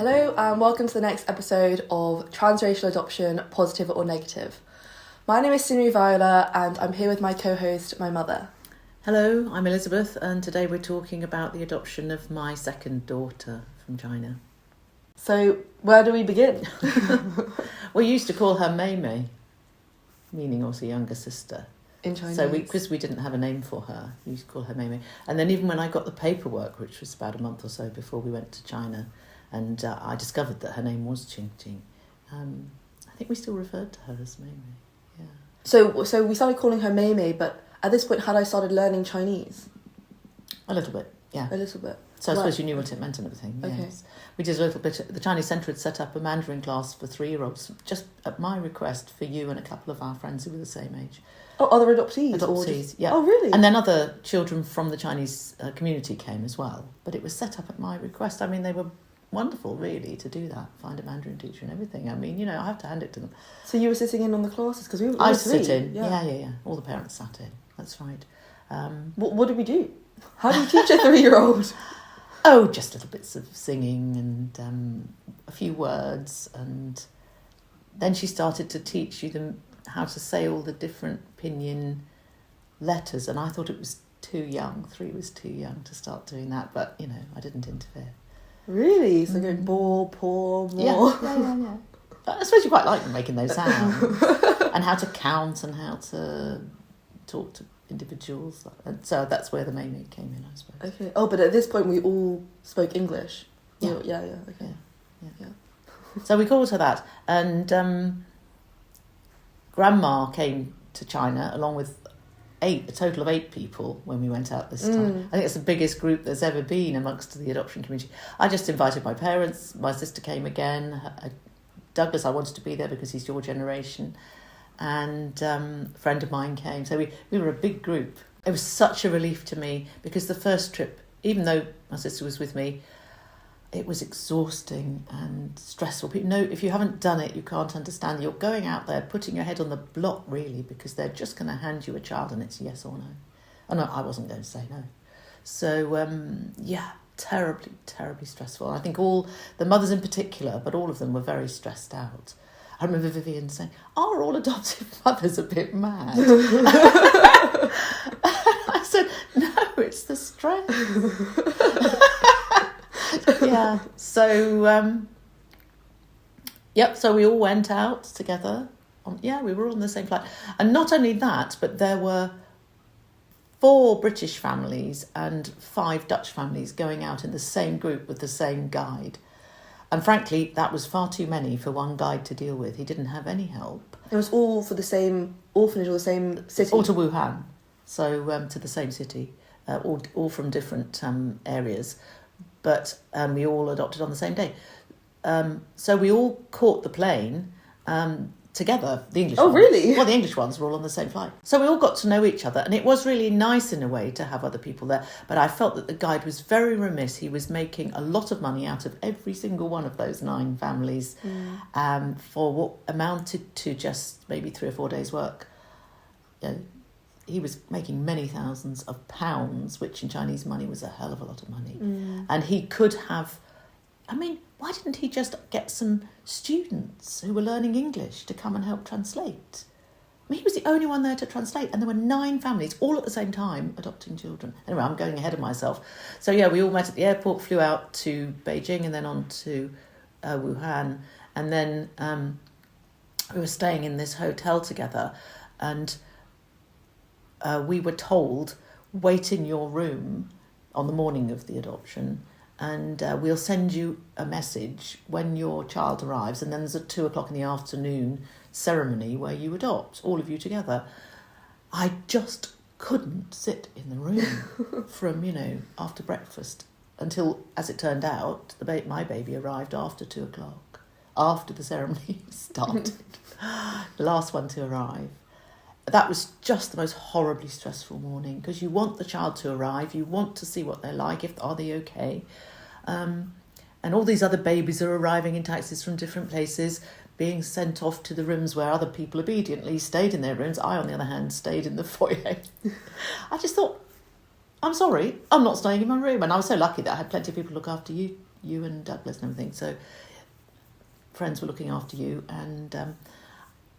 Hello and welcome to the next episode of Transracial Adoption, Positive or Negative. My name is Xinru and I'm here with my co-host, my mother. Hello, I'm Elizabeth and today we're talking about the adoption of my second daughter from China. So, where do we begin? We used to call her Mei Mei, meaning also younger sister. In Chinese. So because we didn't have a name for her, we used to call her Mei Mei. And then even when I got the paperwork, which was about a month or so before we went to China, and I discovered that her name was QingQing, I think we still referred to her as Mei Mei. Yeah. So we started calling her Mei Mei, but at this point had I started learning Chinese? A little bit, yeah. A little bit. So I suppose you knew what it meant and everything, yes. Okay. We did a little bit. The Chinese Centre had set up a Mandarin class for 3-year-olds, just at my request, for you and a couple of our friends who were the same age. Oh, other adoptees? Adoptees, yeah. Oh, really? And then other children from the Chinese community came as well. But it was set up at my request. I mean, they were wonderful, really, to do that, find a Mandarin teacher and everything. I mean, I have to hand it to them. So you were sitting in on the classes? Because we were I three. sit in, yeah. All the parents sat in, that's right. What did we do? How do you teach a 3-year-old? Oh, just little bits of singing and a few words. And then she started to teach you how to say all the different pinyin letters. And I thought it was too young. 3 was too young to start doing that. But, I didn't interfere. Really? So going ball, paw, more? Yeah. But I suppose you quite like making those sounds. And how to count and how to talk to individuals. And so that's where the Mei Mei came in, I suppose. Okay. Oh, but at this point we all spoke English. Yeah. Yeah. Okay. Yeah. So we called her that. And Grandma came to China along with a total of 8 people when we went out this time. I think it's the biggest group there's ever been amongst the adoption community. I just invited my parents. My sister came again. Douglas, I wanted to be there because he's your generation. And a friend of mine came. So we were a big group. It was such a relief to me because the first trip, even though my sister was with me, it was exhausting and stressful. If you haven't done it, you can't understand. You're going out there, putting your head on the block, really, because they're just going to hand you a child and it's yes or no. Oh, no, I wasn't going to say no. So, terribly, terribly stressful. I think all the mothers in particular, but all of them were very stressed out. I remember Vivian saying, "Are all adoptive mothers a bit mad?" I said, "No, it's the stress." Yeah. So, so we all went out together. We were all on the same flight. And not only that, but there were 4 British families and 5 Dutch families going out in the same group with the same guide. And frankly, that was far too many for one guide to deal with. He didn't have any help. It was all for the same orphanage or the same city? All to Wuhan. So to the same city, all from different areas. But we all adopted on the same day. So we all caught the plane together, the English ones. Oh, really? Well, the English ones were all on the same flight. So we all got to know each other, and it was really nice in a way to have other people there. But I felt that the guide was very remiss. He was making a lot of money out of every single one of those 9 families for what amounted to just maybe 3 or 4 days' work. He was making many thousands of pounds, which in Chinese money was a hell of a lot of money. And he could have... why didn't he just get some students who were learning English to come and help translate? He was the only one there to translate, and there were 9 families all at the same time adopting children. Anyway, I'm going ahead of myself. So we all met at the airport, flew out to Beijing and then on to Wuhan. And then we were staying in this hotel together, and we were told, wait in your room on the morning of the adoption, and we'll send you a message when your child arrives. And then there's a 2:00 in the afternoon ceremony where you adopt, all of you together. I just couldn't sit in the room from, after breakfast until, as it turned out, my baby arrived after 2:00, after the ceremony started. The last one to arrive. That was just the most horribly stressful morning because you want the child to arrive, you want to see what they're like, are they okay? And all these other babies are arriving in taxis from different places, being sent off to the rooms where other people obediently stayed in their rooms. I, on the other hand, stayed in the foyer. I just thought, I'm sorry, I'm not staying in my room. And I was so lucky that I had plenty of people to look after you you and Douglas and everything. So friends were looking after you, and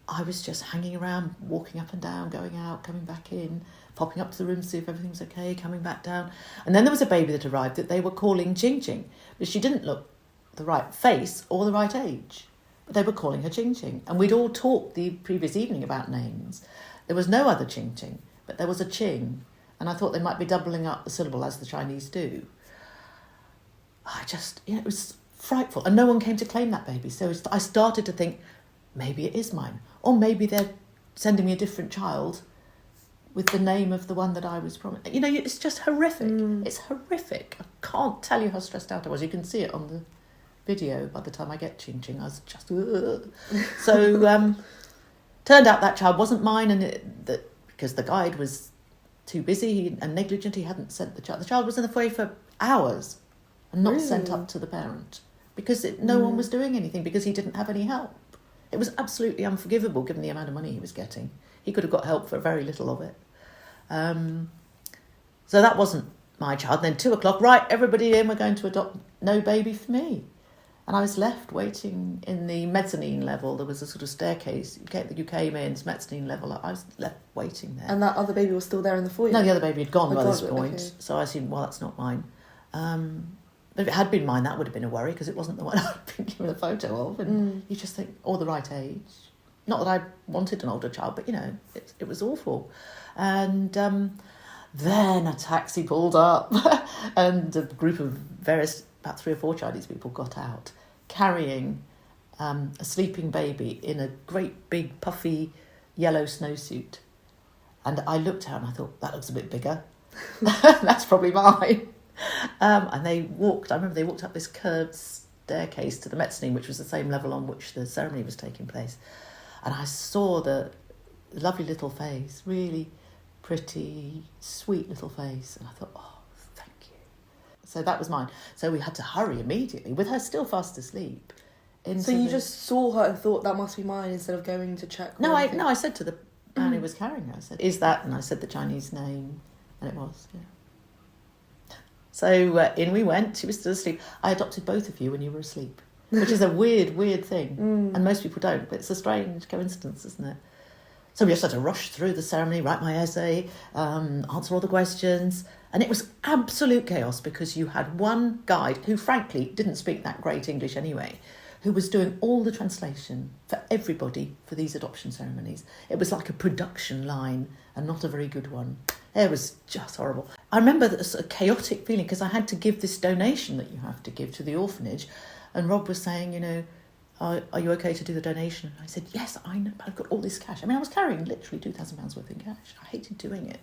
I was just hanging around, walking up and down, going out, coming back in, popping up to the room to see if everything was okay, coming back down. And then there was a baby that arrived that they were calling QingQing, but she didn't look the right face or the right age. But they were calling her QingQing. And we'd all talked the previous evening about names. There was no other QingQing, but there was a Qing. And I thought they might be doubling up the syllable as the Chinese do. It was frightful. And no one came to claim that baby. So I started to think, maybe it is mine. Or maybe they're sending me a different child with the name of the one that I was promised. You know, it's just horrific. It's horrific. I can't tell you how stressed out I was. You can see it on the video by the time I get QingQing. I was just... So turned out that child wasn't mine, and because the guide was too busy and negligent, he hadn't sent the child. The child was in the foyer for hours and not sent up to the parent because no one was doing anything, because he didn't have any help. It was absolutely unforgivable given the amount of money he was getting. He could have got help for very little of it. So that wasn't my child. And then 2:00, right, everybody in, we're going to adopt, no baby for me. And I was left waiting in the mezzanine level. There was a sort of staircase. You came in, it's mezzanine level. I was left waiting there. And that other baby was still there in the foyer? No, the other baby had gone by this point. Okay. So I assumed, well, that's not mine. But if it had been mine, that would have been a worry, because it wasn't the one I'd been given a photo of. And you just think, or the right age. Not that I wanted an older child, but, you know, it was awful. And then a taxi pulled up and a group of about 3 or 4 Chinese people got out, carrying a sleeping baby in a great big puffy yellow snowsuit. And I looked at it and I thought, that looks a bit bigger. That's probably mine. And I remember they walked up this curved staircase to the mezzanine, which was the same level on which the ceremony was taking place. And I saw the lovely little face, really pretty, sweet little face. And I thought, oh, thank you. So that was mine. So we had to hurry immediately, with her still fast asleep. So you just saw her and thought, that must be mine, instead of going to check? No, I said to the man who was carrying her, I said, is that? And I said the Chinese name, and it was, yeah. So in we went. She was still asleep. I adopted both of you when you were asleep, which is a weird thing. And most people don't, but it's a strange coincidence, isn't it? So we just had to rush through the ceremony, write my essay, answer all the questions. And it was absolute chaos, because you had one guide who, frankly, didn't speak that great English anyway, who was doing all the translation for everybody for these adoption ceremonies. It was like a production line, and not a very good one. It was just horrible. I remember this a chaotic feeling, because I had to give this donation that you have to give to the orphanage. And Rob was saying, you know, are you okay to do the donation? And I said, yes, I know, but I've got all this cash. I mean, I was carrying literally £2,000 worth in cash. I hated doing it.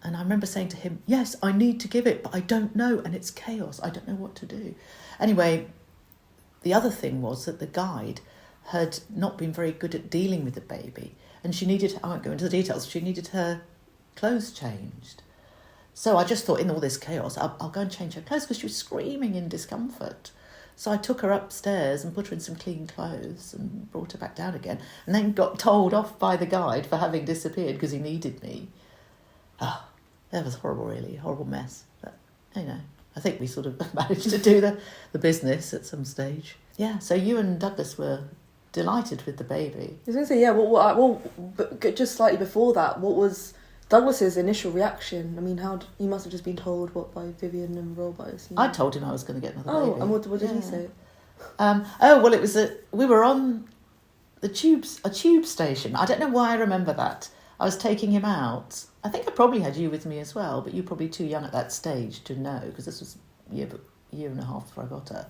And I remember saying to him, yes, I need to give it, but I don't know, and it's chaos. I don't know what to do. Anyway, the other thing was that the guide had not been very good at dealing with the baby, and she needed, I won't go into the details, she needed her clothes changed. So I just thought, in all this chaos, I'll go and change her clothes, because she was screaming in discomfort. So I took her upstairs and put her in some clean clothes and brought her back down again, and then got told off by the guide for having disappeared because he needed me. Oh, that was horrible, really, a horrible mess. But, you know, I think we sort of managed to do the business at some stage. Yeah, so you and Douglas were delighted with the baby. I was going to say, yeah, but just slightly before that, what was Douglas's initial reaction? I mean, you must have just been told, by Vivian and Rob, I assume. I told him I was going to get another baby. Oh, and what did he say? Well, it was we were on a tube station. I don't know why I remember that. I was taking him out. I think I probably had you with me as well, but you were probably too young at that stage to know, because this was a year and a half before I got her.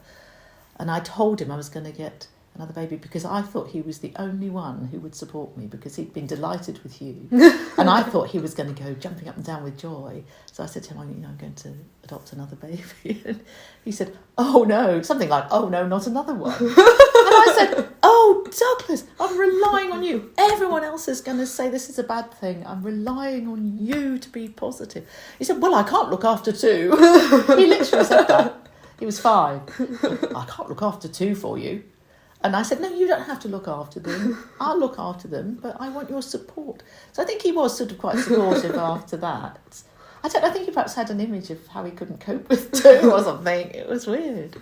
And I told him I was going to get another baby, because I thought he was the only one who would support me, because he'd been delighted with you. And I thought he was going to go jumping up and down with joy. So I said to him, I'm going to adopt another baby. And he said, oh no, something like, oh no, not another one. And I said, oh, Douglas, I'm relying on you. Everyone else is going to say this is a bad thing. I'm relying on you to be positive. He said, well, I can't look after 2. He literally said that. He was 5. I can't look after 2 for you. And I said, no, you don't have to look after them. I'll look after them, but I want your support. So I think he was sort of quite supportive after that. I don't know, I think he perhaps had an image of how he couldn't cope with two or something. It was weird.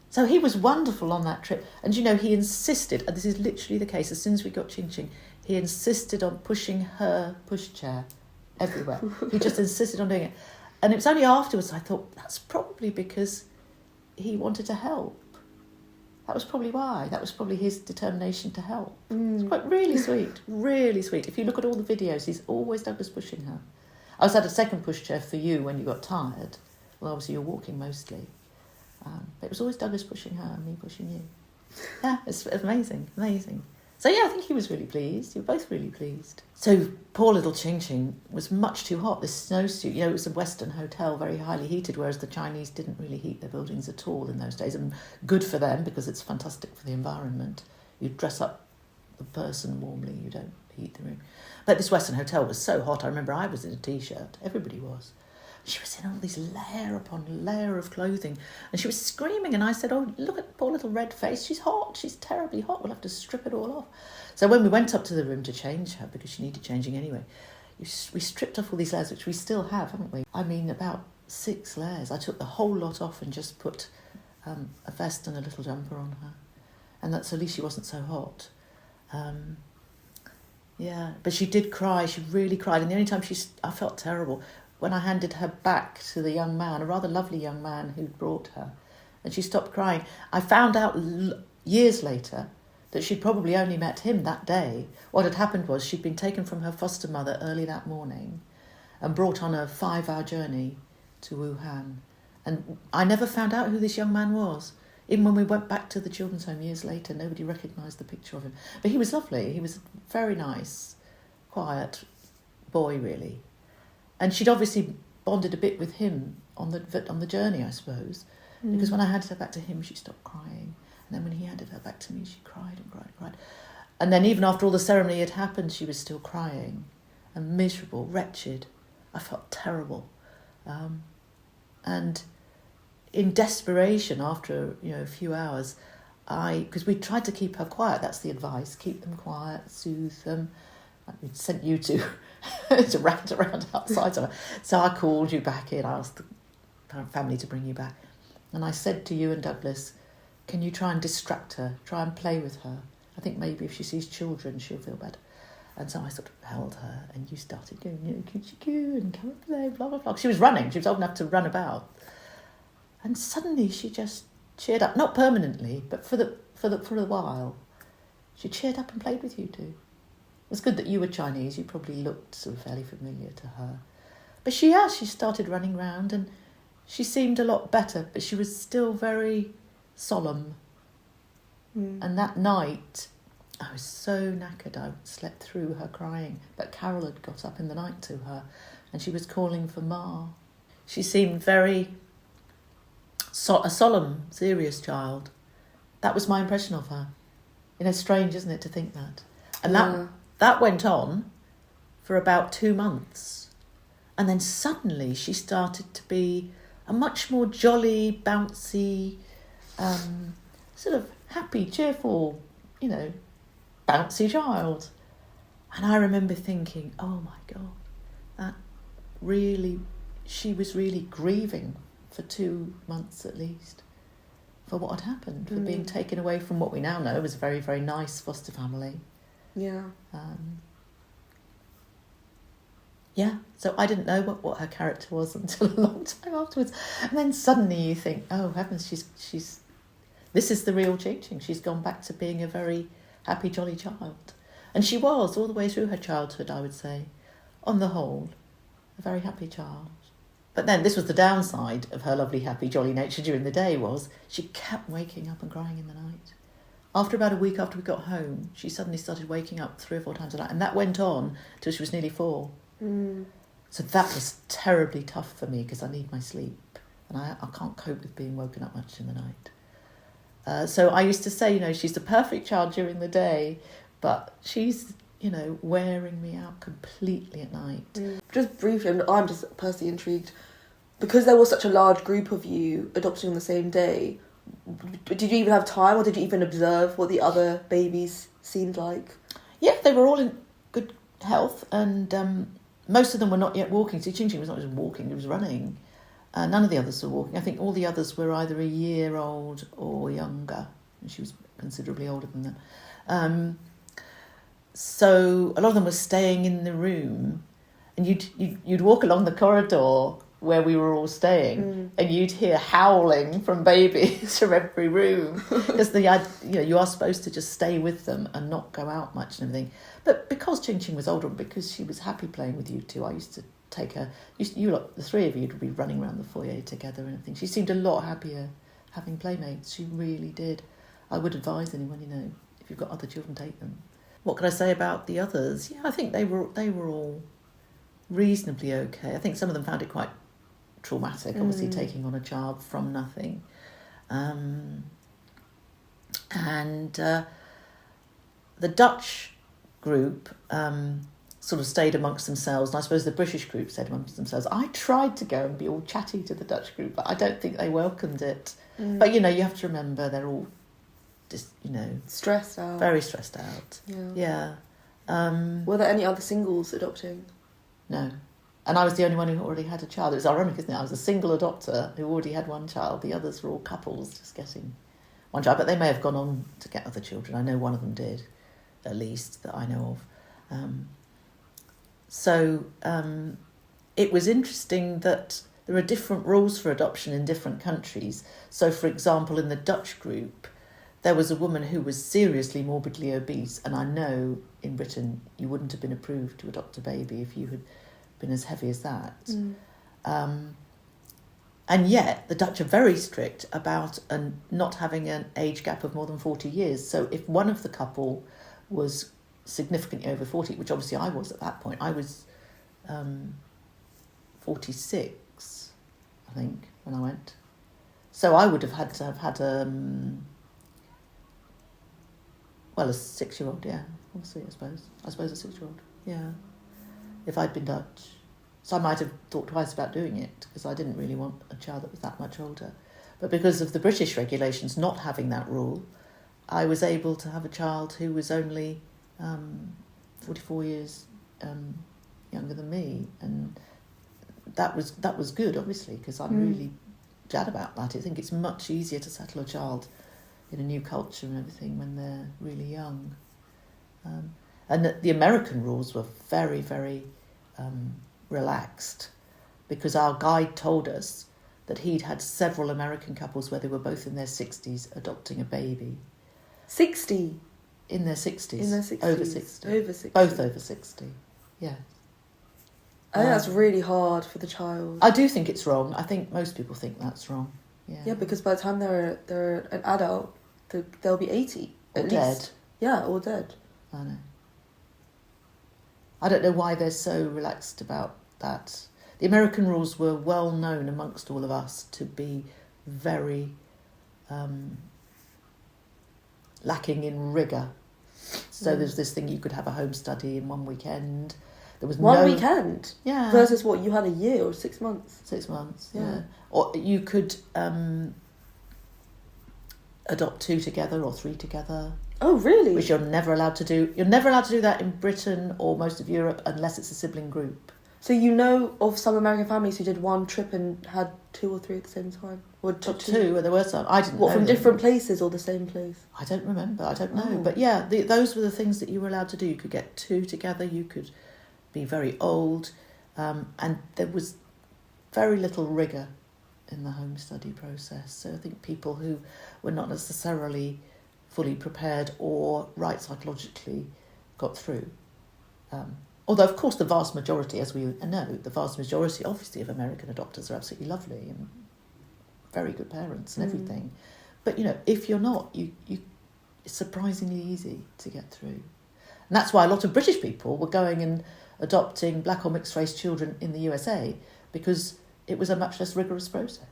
So he was wonderful on that trip. And, he insisted, and this is literally the case, as soon as we got QingQing, he insisted on pushing her pushchair everywhere. He just insisted on doing it. And it was only afterwards I thought, that's probably because he wanted to help. That was probably why. That was probably his determination to help. It's quite really sweet, really sweet. If you look at all the videos, he's always Douglas pushing her. I also had a second pushchair for you when you got tired. Well, obviously you're walking mostly. But it was always Douglas pushing her and me pushing you. Yeah, it's amazing, amazing. So yeah, I think he was really pleased. You were both really pleased. So poor little QingQing was much too hot. This snowsuit, it was a Western hotel, very highly heated, whereas the Chinese didn't really heat their buildings at all in those days. And good for them because it's fantastic for the environment. You dress up the person warmly, you don't heat the room. But this Western hotel was so hot. I remember I was in a T-shirt. Everybody was. She was in all these layer upon layer of clothing. And she was screaming. And I said, oh, look at poor little red face. She's hot. She's terribly hot. We'll have to strip it all off. So when we went up to the room to change her, because she needed changing anyway, we stripped off all these layers, which we still have, haven't we? I mean, about 6 layers. I took the whole lot off and just put a vest and a little jumper on her. And that's at least she wasn't so hot. Yeah, but she did cry. She really cried. And the only time I felt terrible, when I handed her back to the young man, a rather lovely young man who'd brought her, and she stopped crying. I found out years later that she'd probably only met him that day. What had happened was she'd been taken from her foster mother early that morning and brought on a 5-hour journey to Wuhan. And I never found out who this young man was. Even when we went back to the children's home years later, nobody recognised the picture of him. But he was lovely. He was a very nice, quiet boy, really. And she'd obviously bonded a bit with him on the journey, I suppose, because when I handed her back to him, she stopped crying. And then when he handed her back to me, she cried and cried and cried. And then even after all the ceremony had happened, she was still crying and miserable, wretched. I felt terrible. And in desperation, after a few hours, because we tried to keep her quiet, that's the advice, keep them quiet, soothe them. We sent you to rant around outside of her. So I called you back in. I asked the family to bring you back. And I said to you and Douglas, can you try and distract her? Try and play with her. I think maybe if she sees children, she'll feel better. And so I sort of held her and you started going, QingQing and come and play, blah, blah, blah. She was running. She was old enough to run about. And suddenly she just cheered up. Not permanently, but for a while. She cheered up and played with you two. It was good that you were Chinese. You probably looked sort of fairly familiar to her. But she started running round and she seemed a lot better, but she was still very solemn. And that night, I was so knackered, I slept through her crying. But Carol had got up in the night to her and she was calling for Ma. She seemed very a solemn, serious child. That was my impression of her. Strange, isn't it, to think that? And that went on for about 2 months. And then suddenly she started to be a much more jolly, bouncy, sort of happy, cheerful, bouncy child. And I remember thinking, oh my God, she was really grieving for 2 months at least for what had happened, for being taken away from what we now know was a very, very nice foster family. Yeah. So I didn't know what her character was until a long time afterwards. And then suddenly you think, oh heavens, she's this is the real QingQing. She's gone back to being a very happy, jolly child. And she was, all the way through her childhood, I would say, on the whole, a very happy child. But then this was the downside of her lovely, happy, jolly nature during the day was she kept waking up and crying in the night. After about a week after we got home, she suddenly started waking up 3 or 4 times a night. And that went on till she was nearly 4. So that was terribly tough for me because I need my sleep. And I can't cope with being woken up much in the night. So I used to say, she's the perfect child during the day, but she's, wearing me out completely at night. Just briefly, I'm just personally intrigued. Because there was such a large group of you adopting on the same day, did you even have time or did you even observe what the other babies seemed like? Yeah, they were all in good health and most of them were not yet walking. See, QingQing was not just walking, he was running. None of the others were walking. I think all the others were either a year old or younger. And she was considerably older than them. So a lot of them were staying in the room, and you'd walk along the corridor where we were all staying, and you'd hear howling from babies from every room, because you are supposed to just stay with them and not go out much and everything. But because QingQing was older, and because she was happy playing with you two, I used to take her. You lot, the three of you, would be running around the foyer together and everything. She seemed a lot happier having playmates. She really did. I would advise anyone, if you've got other children, take them. What can I say about the others? Yeah, I think they were all reasonably okay. I think some of them found it quite traumatic, obviously taking on a child from nothing. And the Dutch group sort of stayed amongst themselves, and I suppose the British group stayed amongst themselves. I tried to go and be all chatty to the Dutch group, but I don't think they welcomed it. But, you have to remember they're all just, stressed out. Very stressed out. Yeah. Were there any other singles adopting? No. And I was the only one who already had a child. It was ironic, isn't it? I was a single adopter who already had one child. The others were all couples just getting one child. But they may have gone on to get other children. I know one of them did, at least, that I know of. So it was interesting that there are different rules for adoption in different countries. So, for example, in the Dutch group, there was a woman who was seriously morbidly obese, and I know in Britain you wouldn't have been approved to adopt a baby if you had been as heavy as that. And yet the Dutch are very strict about not having an age gap of more than 40 years. So if one of the couple was significantly over 40, which obviously I was at that point, I was 46, I think, when I went. So I would have had to have had a 6-year-old, yeah, obviously, I suppose a 6-year-old, yeah, if I'd been Dutch. So I might have thought twice about doing it, because I didn't really want a child that was that much older. But because of the British regulations not having that rule, I was able to have a child who was only 44 years younger than me, and that was good, obviously, because I'm really glad about that. I think it's much easier to settle a child in a new culture and everything when they're really young. And the American rules were very, very relaxed, because our guide told us that he'd had several American couples where they were both in their 60s adopting a baby. 60? In their 60s. In their 60s. Over 60. Over 60. Both over 60, yeah. I think that's really hard for the child. I do think it's wrong. I think most people think that's wrong. Yeah, because by the time they're an adult, they'll be 80 or at dead. least. Yeah, or dead. I know. I don't know why they're so relaxed about that. The American rules were well known amongst all of us to be very lacking in rigour. So there's this thing, you could have a home study in one weekend. There was one weekend? Yeah. Versus what, you had a year or 6 months? 6 months, yeah. Or you could adopt 2 together or 3 together. Oh, really? Which you're never allowed to do. You're never allowed to do that in Britain or most of Europe unless it's a sibling group. So you know of some American families who did one trip and had 2 or 3 at the same time? Or two, there were some. I didn't know. What, from different places or the same place? I don't remember. I don't know. But yeah, those were the things that you were allowed to do. You could get 2 together. You could be very old. And there was very little rigour in the home study process. So I think people who were not necessarily fully prepared or right psychologically got through. Although, of course, the vast majority, as we know, obviously, of American adopters are absolutely lovely and very good parents and everything. But, if you're not, it's surprisingly easy to get through. And that's why a lot of British people were going and adopting black or mixed race children in the USA, because it was a much less rigorous process.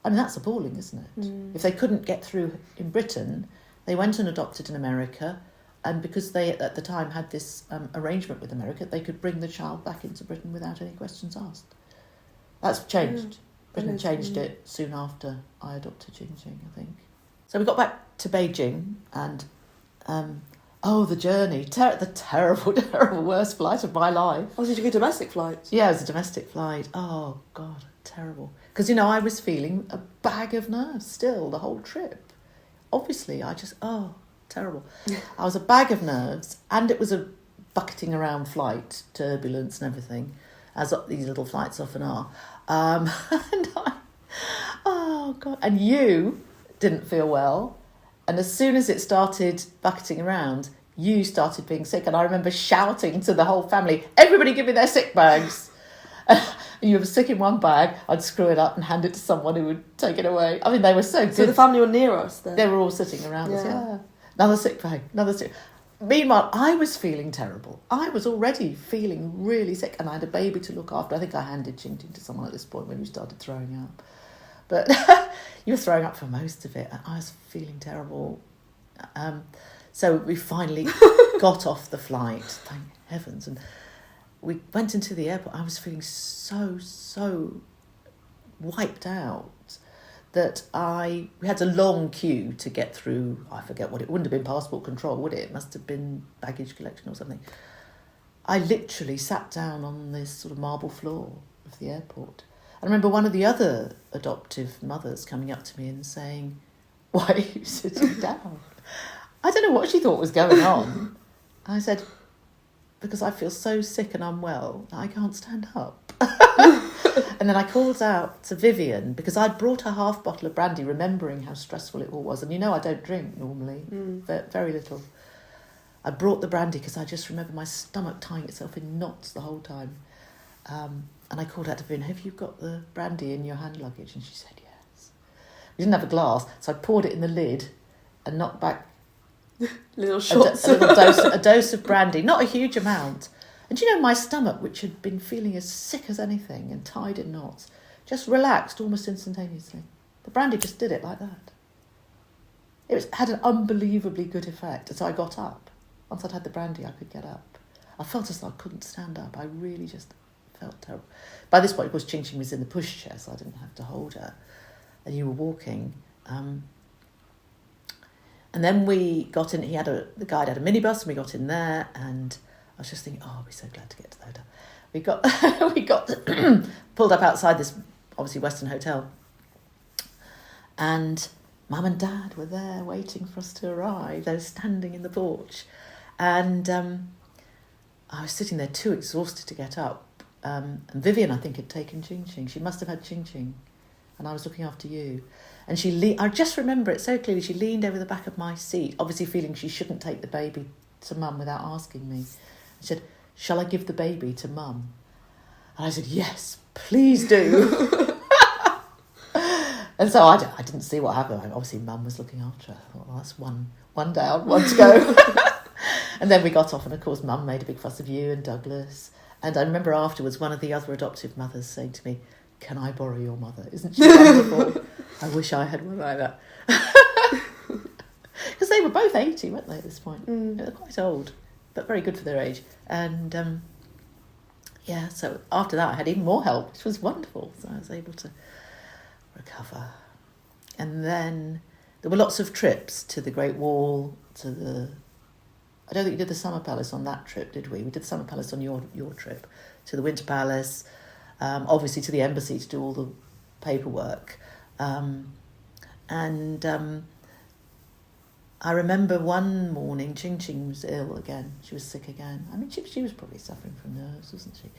I mean, that's appalling, isn't it? If they couldn't get through in Britain, they went and adopted in America, and because they, at the time, had this arrangement with America, they could bring the child back into Britain without any questions asked. That's changed. Britain changed it soon after I adopted QingQing, I think. So we got back to Beijing, and Oh, the journey. The terrible, terrible worst flight of my life. Oh, did you go domestic flights? Yeah, it was a domestic flight. Oh, God, terrible. Because, I was feeling a bag of nerves still the whole trip. Obviously, terrible. I was a bag of nerves, and it was a bucketing around flight, turbulence and everything, as these little flights often are. Oh, God. And you didn't feel well. And as soon as it started bucketing around, you started being sick. And I remember shouting to the whole family, everybody give me their sick bags. And you were sick in one bag, I'd screw it up and hand it to someone who would take it away. I mean, they were so good. So the family were near us then? They were all sitting around us, yeah. Another sick bag, another sick. Meanwhile, I was feeling terrible. I was already feeling really sick, and I had a baby to look after. I think I handed QingQing to someone at this point when you started throwing up. But you were throwing up for most of it, and I was feeling terrible. So we finally got off the flight, thank heavens, and we went into the airport. I was feeling so wiped out that we had a long queue to get through. I forget what it wouldn't have been passport control, would it? It must have been baggage collection or something. I literally sat down on this sort of marble floor of the airport. I remember one of the other adoptive mothers coming up to me and saying, "Why are you sitting down?" I don't know what she thought was going on. I said, "Because I feel so sick and unwell, I can't stand up." And then I called out to Vivian, because I'd brought her half bottle of brandy, remembering how stressful it all was. And I don't drink normally, very little. I brought the brandy because I just remember my stomach tying itself in knots the whole time. And I called out to Vivian, "Have you got the brandy in your hand luggage?" And she said yes. We didn't have a glass, so I poured it in the lid and knocked back little shots. a dose of brandy, not a huge amount. And my stomach, which had been feeling as sick as anything and tied in knots, just relaxed almost instantaneously. The brandy just did it like that. Had an unbelievably good effect. And so I got up. Once I'd had the brandy, I could get up. I felt as though I couldn't stand up. I really just felt terrible. By this point, of course, QingQing was in the pushchair, so I didn't have to hold her. And you were walking. And then we got in. The guide had a minibus, and we got in there, and I was just thinking, I'll be so glad to get to the hotel. We got pulled up outside this, obviously, Western hotel. And Mum and Dad were there waiting for us to arrive. They were standing in the porch. And I was sitting there too exhausted to get up. And Vivian, I think, had taken QingQing. She must have had QingQing. And I was looking after you. And I just remember it so clearly. She leaned over the back of my seat, obviously feeling she shouldn't take the baby to Mum without asking me. She said, "Shall I give the baby to Mum?" And I said, "Yes, please do." And so I didn't see what happened. Obviously, Mum was looking after her. I thought, well, that's one down, one to go. And then we got off, and of course, Mum made a big fuss of you and Douglas. And I remember afterwards, one of the other adoptive mothers saying to me, "Can I borrow your mother? Isn't she wonderful?" I wish I had one like that. Because they were both 80, weren't they, at this point? They were quite old, but very good for their age. And so after that I had even more help, which was wonderful. So I was able to recover. And then there were lots of trips to the Great Wall, I don't think you did the Summer Palace on that trip, did we? We did the Summer Palace on your trip, to the Winter Palace, obviously to the embassy to do all the paperwork. I remember one morning, QingQing was ill again. She was sick again. I mean, she was probably suffering from nerves, wasn't she?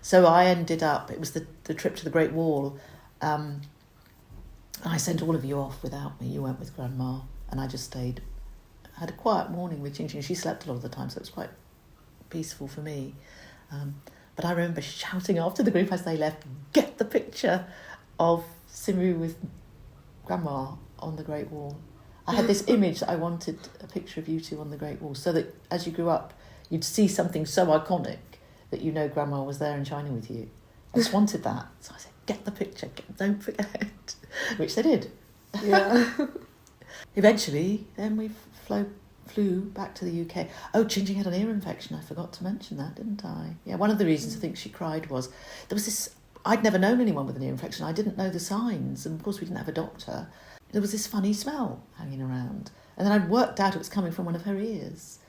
So I ended up, it was the trip to the Great Wall. I sent all of you off without me. You went with Grandma, and I just stayed. I had a quiet morning with QingQing. She slept a lot of the time, so it was quite peaceful for me. But I remember shouting after the group as they left, "Get the picture of Xinru with Grandma on the Great Wall." I had this image that I wanted a picture of you two on the Great Wall, so that as you grew up, you'd see something so iconic that Grandma was there in China with you. I just wanted that. So I said, "Get the picture, don't forget," which they did. Yeah. Eventually, then we flew back to the UK. Oh, QingQing had an ear infection. I forgot to mention that, didn't I? Yeah, one of the reasons I think she cried was there was this. I'd never known anyone with an ear infection. I didn't know the signs, and of course we didn't have a doctor. There was this funny smell hanging around, and then I'd worked out it was coming from one of her ears.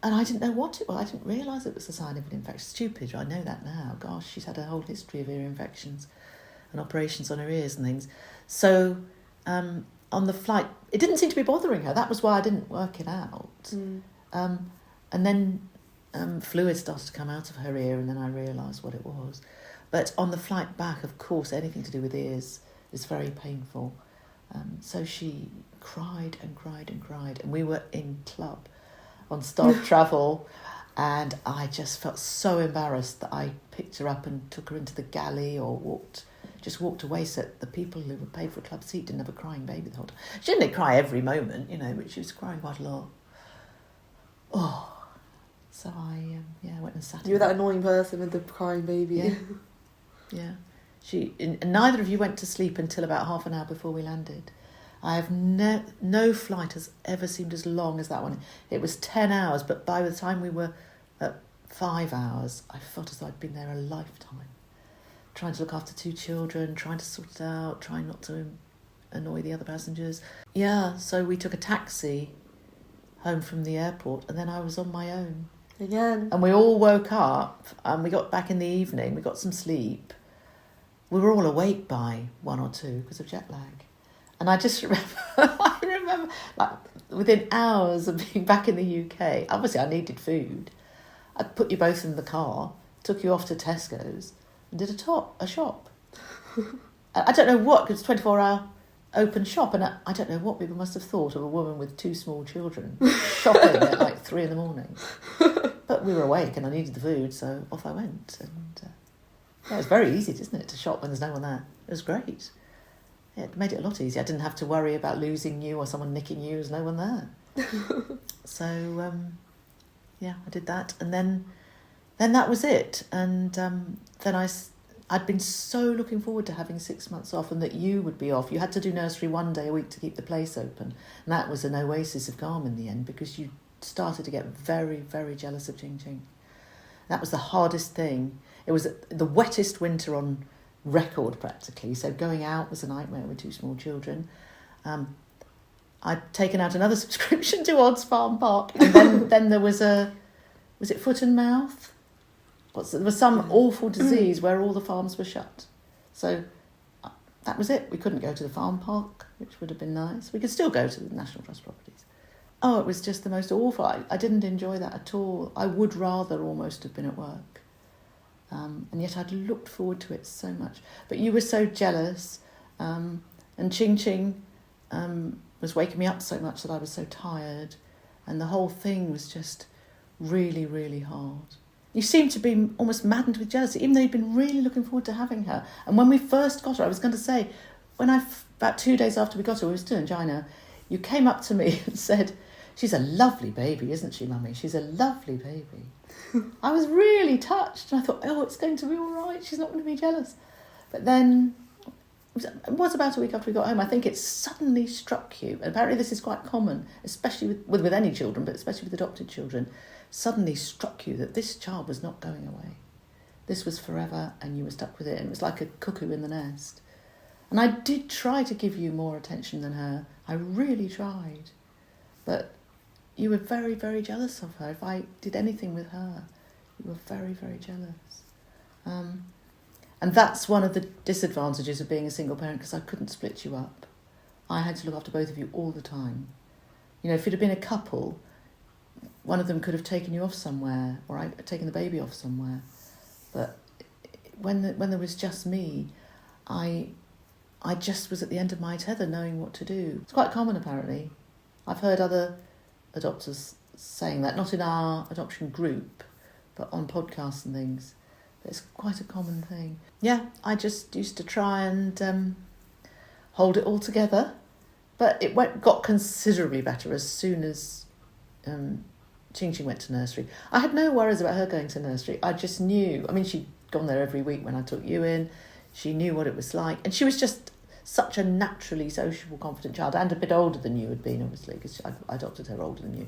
And I didn't know what it was. I didn't realise it was a sign of an infection. Stupid, I know that now. Gosh, she's had a whole history of ear infections and operations on her ears and things. So on the flight, it didn't seem to be bothering her. That was why I didn't work it out. And then fluid started to come out of her ear, and then I realised what it was. But on the flight back, of course, anything to do with ears is very painful. So she cried and cried and cried. And we were in club on staff travel, and I just felt so embarrassed that I picked her up and took her into the galley or walked away so that the people who were paid for a club seat didn't have a crying baby the whole time. She didn't cry every moment, but she was crying quite a lot. Oh, so I went and sat. You were that annoying person with the crying baby. Yeah. And neither of you went to sleep until about half an hour before we landed. I have no flight has ever seemed as long as that one. It was 10 hours, but by the time we were at 5 hours, I felt as though I'd been there a lifetime. Trying to look after 2 children, trying to sort it out, trying not to annoy the other passengers. Yeah, so we took a taxi home from the airport, and then I was on my own. Again. And we all woke up, and we got back in the evening, we got some sleep. We were all awake by 1 or 2 because of jet lag. And I just remember, like, within hours of being back in the UK, obviously I needed food. I put you both in the car, took you off to Tesco's, and did a shop. I don't know what, because it's a 24-hour open shop, and I don't know what people must have thought of a woman with 2 small children shopping at like 3 a.m. But we were awake and I needed the food, so off I went. And it's very easy, isn't it, to shop when there's no one there. It was great. It made it a lot easier. I didn't have to worry about losing you or someone nicking you. There's no one there. So, I did that. And then that was it. And then I'd been so looking forward to having 6 months off, and that you would be off. You had to do nursery 1 day a week to keep the place open. And that was an oasis of calm in the end, because you started to get very, very jealous of QingQing. That was the hardest thing. It was the wettest winter on record, practically. So going out was a nightmare with 2 small children. I'd taken out another subscription to Odds Farm Park, and then there was was it foot and mouth? There was some awful disease where all the farms were shut. So that was it. We couldn't go to the farm park, which would have been nice. We could still go to the National Trust properties. Oh, it was just the most awful. I didn't enjoy that at all. I would rather almost have been at work. And yet I'd looked forward to it so much. But you were so jealous, and QingQing was waking me up so much that I was so tired, and the whole thing was just really, really hard. You seemed to be almost maddened with jealousy, even though you'd been really looking forward to having her. And when we first got her, I was going to say, about 2 days after we got her, we were still in China, you came up to me and said, "She's a lovely baby, isn't she, Mummy? She's a lovely baby." I was really touched, and I thought, it's going to be all right. She's not going to be jealous. But then, it was about a week after we got home, I think it suddenly struck you. And apparently this is quite common, especially with any children, but especially with adopted children. Suddenly struck you that this child was not going away. This was forever, and you were stuck with it. And it was like a cuckoo in the nest. And I did try to give you more attention than her. I really tried. But you were very, very jealous of her. If I did anything with her, you were very, very jealous. And that's one of the disadvantages of being a single parent, because I couldn't split you up. I had to look after both of you all the time. If it had been a couple, one of them could have taken you off somewhere, or I'd taken the baby off somewhere. But when there was just me, I just was at the end of my tether, knowing what to do. It's quite common, apparently. I've heard other adopters saying that, not in our adoption group, but on podcasts and things. It's quite a common thing. Yeah, I just used to try and hold it all together. But it got considerably better as soon as QingQing went to nursery. I had no worries about her going to nursery. I just knew. I mean, she'd gone there every week when I took you in. She knew what it was like. And she was just such a naturally sociable, confident child, and a bit older than you had been, obviously, because I adopted her older than you.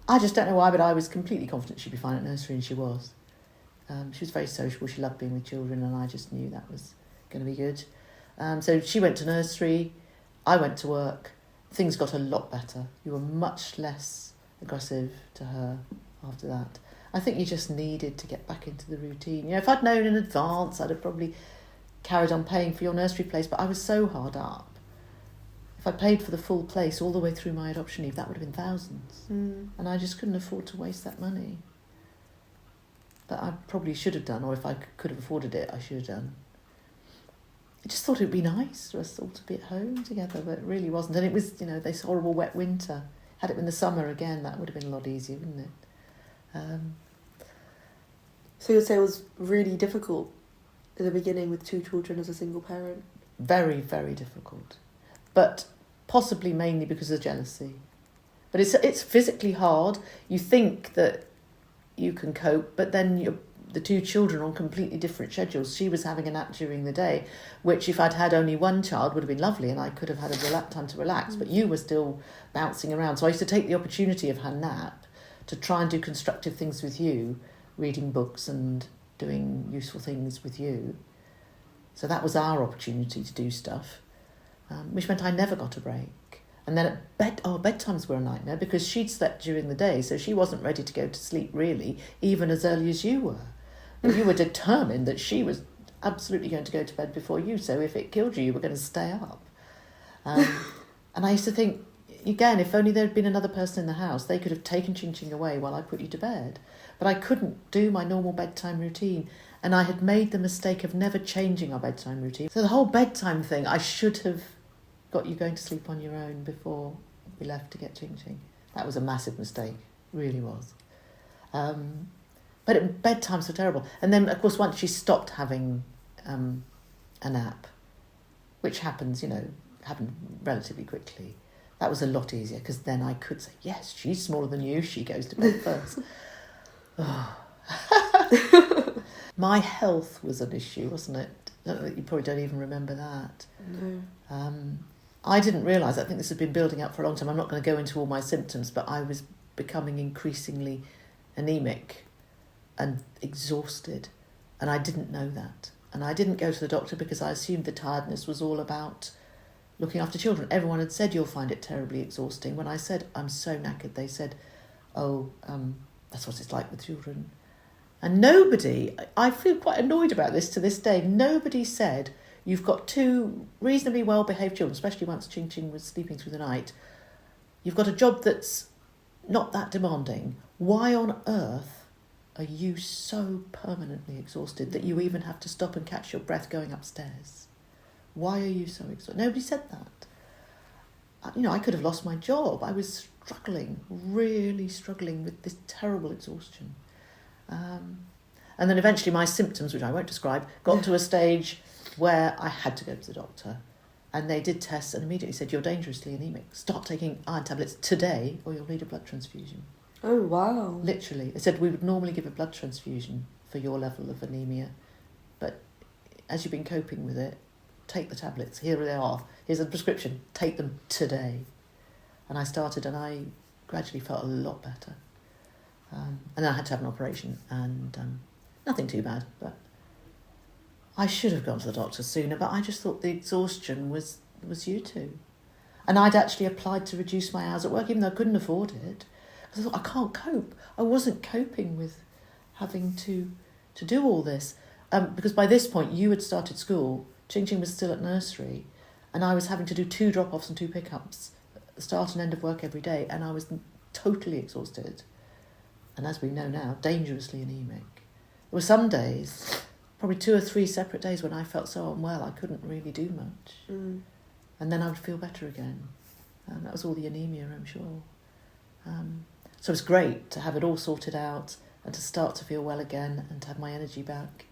I just don't know why, but I was completely confident she'd be fine at nursery, and she was. She was very sociable. She loved being with children, and I just knew that was going to be good. So she went to nursery. I went to work. Things got a lot better. You were much less aggressive to her after that. I think you just needed to get back into the routine. If I'd known in advance, I'd have probably carried on paying for your nursery place, but I was so hard up. If I paid for the full place all the way through my adoption leave, that would have been thousands. And I just couldn't afford to waste that money. But I probably should have done, or if I could have afforded it, I should have done. I just thought it would be nice for us all to be at home together, but it really wasn't. And it was, this horrible wet winter. Had it been the summer again, that would have been a lot easier, wouldn't it? So you'd say it was really difficult in the beginning with 2 children as a single parent? Very, very difficult. But possibly mainly because of jealousy. But it's physically hard. You think that you can cope, but then the 2 children on completely different schedules. She was having a nap during the day, which if I'd had only one child would have been lovely and I could have had a time to relax, but you were still bouncing around. So I used to take the opportunity of her nap to try and do constructive things with you, reading books and doing useful things with you. So that was our opportunity to do stuff, which meant I never got a break. And then bedtimes were a nightmare because she'd slept during the day, so she wasn't ready to go to sleep really, even as early as you were. But you were determined that she was absolutely going to go to bed before you, so if it killed you, you were going to stay up. And I used to think, again, if only there had been another person in the house, they could have taken QingQing away while I put you to bed. But I couldn't do my normal bedtime routine, and I had made the mistake of never changing our bedtime routine. So the whole bedtime thing, I should have got you going to sleep on your own before we left to get QingQing. That was a massive mistake, really was. But bedtimes were terrible. And then, of course, once she stopped having a nap, which happens, happened relatively quickly, that was a lot easier because then I could say, yes, she's smaller than you, she goes to bed first. My health was an issue, wasn't it? You probably don't even remember that. No. I didn't realise, I think this had been building up for a long time. I'm not going to go into all my symptoms, but I was becoming increasingly anemic and exhausted, and I didn't know that. And I didn't go to the doctor because I assumed the tiredness was all about looking after children. Everyone had said, you'll find it terribly exhausting. When I said, I'm so knackered, they said, that's what it's like with children. And nobody, I feel quite annoyed about this to this day, nobody said, you've got 2 reasonably well-behaved children, especially once QingQing was sleeping through the night. You've got a job that's not that demanding. Why on earth are you so permanently exhausted that you even have to stop and catch your breath going upstairs? Why are you so exhausted? Nobody said that. I could have lost my job. I was really struggling with this terrible exhaustion. And then eventually my symptoms, which I won't describe, got to a stage where I had to go to the doctor. And they did tests and immediately said, you're dangerously anemic. Start taking iron tablets today or you'll need a blood transfusion. Oh, wow. Literally. They said we would normally give a blood transfusion for your level of anemia. But as you've been coping with it, take the tablets. Here they are. Here's a prescription. Take them today. And I started and I gradually felt a lot better. And then I had to have an operation and nothing too bad. But I should have gone to the doctor sooner, but I just thought the exhaustion was you two. And I'd actually applied to reduce my hours at work, even though I couldn't afford it. Because I thought, I can't cope. I wasn't coping with having to do all this. Because by this point, you had started school, QingQing was still at nursery, and I was having to do 2 drop-offs and 2 pickups, start and end of work every day, and I was totally exhausted. And as we know now, dangerously anemic. There were some days, probably 2 or 3 separate days, when I felt so unwell I couldn't really do much. And then I would feel better again. That was all the anemia, I'm sure. So it was great to have it all sorted out and to start to feel well again and to have my energy back.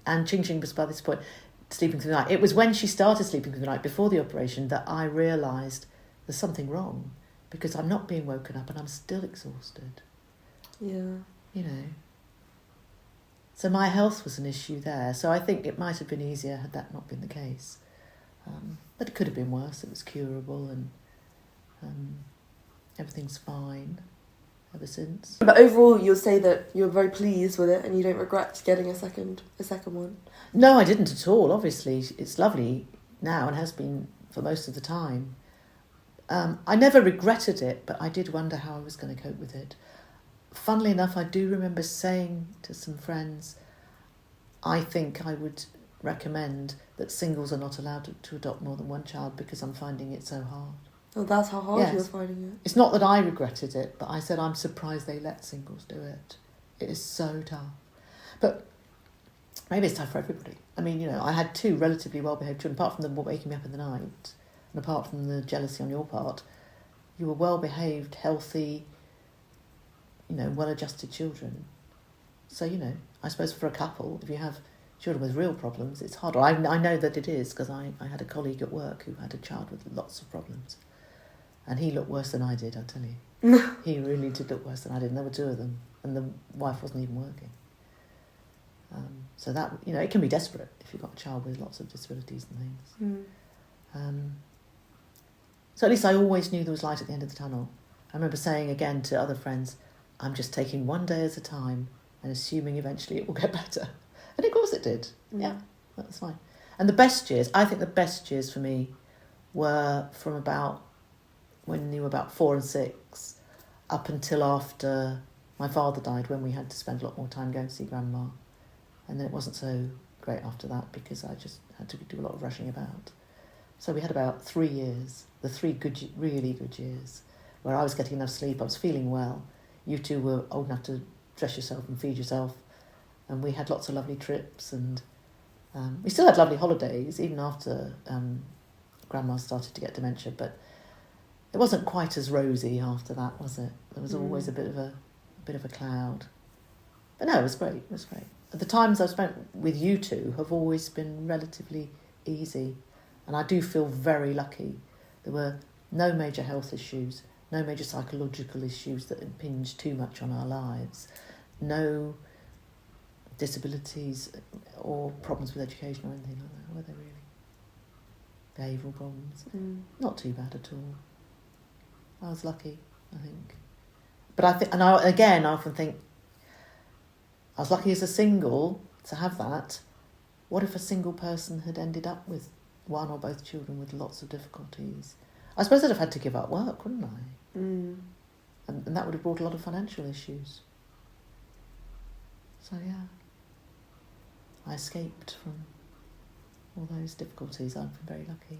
And QingQing was by this point sleeping through the night. It was when she started sleeping through the night before the operation that I realised there's something wrong because I'm not being woken up and I'm still exhausted. Yeah. So my health was an issue there. So I think it might have been easier had that not been the case. But it could have been worse. It was curable and everything's fine ever since. But overall, you'll say that you're very pleased with it and you don't regret getting a second one? No, I didn't at all. Obviously, it's lovely now and has been for most of the time. I never regretted it, but I did wonder how I was going to cope with it. Funnily enough, I do remember saying to some friends, I think I would recommend that singles are not allowed to adopt more than one child because I'm finding it so hard. Oh, that's how hard Yes. you were finding it. It's not that I regretted it, but I said I'm surprised they let singles do it. It is so tough. But maybe it's tough for everybody. I mean, I had 2 relatively well-behaved children, apart from them waking me up in the night, and apart from the jealousy on your part. You were well-behaved, healthy, well-adjusted children. So, I suppose for a couple, if you have children with real problems, it's harder. I know that it is, because I had a colleague at work who had a child with lots of problems. And he looked worse than I did, I tell you. He really did look worse than I did. And there were 2 of them. And the wife wasn't even working. So that, it can be desperate if you've got a child with lots of disabilities and things. So at least I always knew there was light at the end of the tunnel. I remember saying again to other friends, I'm just taking one day at a time and assuming eventually it will get better. And of course it did. Yeah, that's fine. And the best years, I think the best years for me were from about when you were about 4 and 6 up until after my father died, when we had to spend a lot more time going to see grandma. And then it wasn't so great after that because I just had to do a lot of rushing about. So we had about 3 years, the 3 really good years, where I was getting enough sleep, I was feeling well. You 2 were old enough to dress yourself and feed yourself. And we had lots of lovely trips, and we still had lovely holidays, even after grandma started to get dementia, but it wasn't quite as rosy after that, was it? There was always a bit of a cloud. But no, it was great, it was great. The times I've spent with you 2 have always been relatively easy, and I do feel very lucky. There were no major health issues, no major psychological issues that impinged too much on our lives, no disabilities or problems with education or anything like that, were there really? Behavioural problems. Not too bad at all. I was lucky, I think. But I think, and I often think, I was lucky as a single to have that. What if a single person had ended up with one or both children with lots of difficulties? I suppose I'd have had to give up work, wouldn't I? And that would have brought a lot of financial issues. So yeah, I escaped from all those difficulties. I've been very lucky.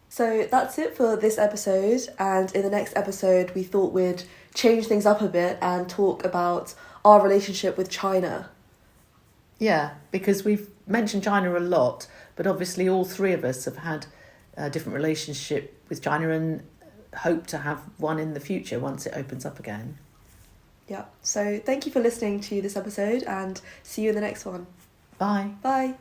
So that's it for this episode, and in the next episode we thought we'd change things up a bit and talk about our relationship with China. Yeah, because we've mentioned China a lot, but obviously all 3 of us have had a different relationship with China and hope to have one in the future once it opens up again. Yeah, so thank you for listening to this episode and see you in the next one. Bye. Bye.